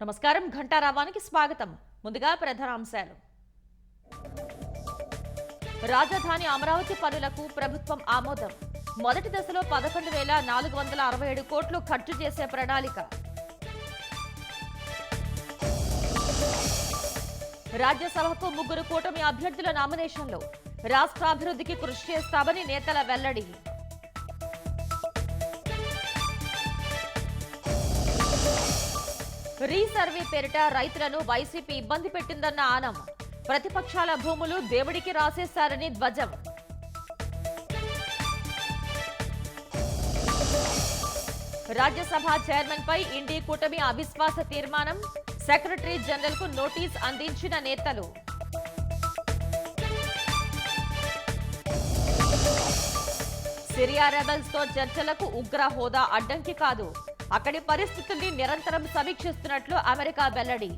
నమస్కారం ఘంటారావానికి స్వాగతం. ముందుగా ప్రధానాంశాలు. రాజధాని అమరావతి పనులకు ప్రభుత్వం ఆమోదం. మొదటి దశలో 11,467 కోట్లు ఖర్చు చేసే ప్రణాళిక. రాజ్యసభకు 3 కూటమి అభ్యర్థుల నామినేషన్లు. రాష్ట్రాభివృద్ధికి కృషి చేస్తామని నేతల వెల్లడి. రీసర్వే పేరిట రైతులను వైసీపీ ఇబ్బంది పెట్టిందన్న ఆనం. ప్రతిపక్షాల భూములు దేవుడికి రాసేశారని ధ్వజం. రాజ్యసభ చైర్మన్ పై ఇండి కూటమి అవిశ్వాస తీర్మానం. సెక్రటరీ జనరల్ కు నోటీస్ అందించిన నేతలు. సిరియా రెబెల్స్ తో చర్చలకు ఉగ్ర హోదా అడ్డంకి కాదు. అక్కడి పరిస్థితుల్ని నిరంతరం సమీక్షిస్తున్నట్లు అమెరికా వెల్లడి.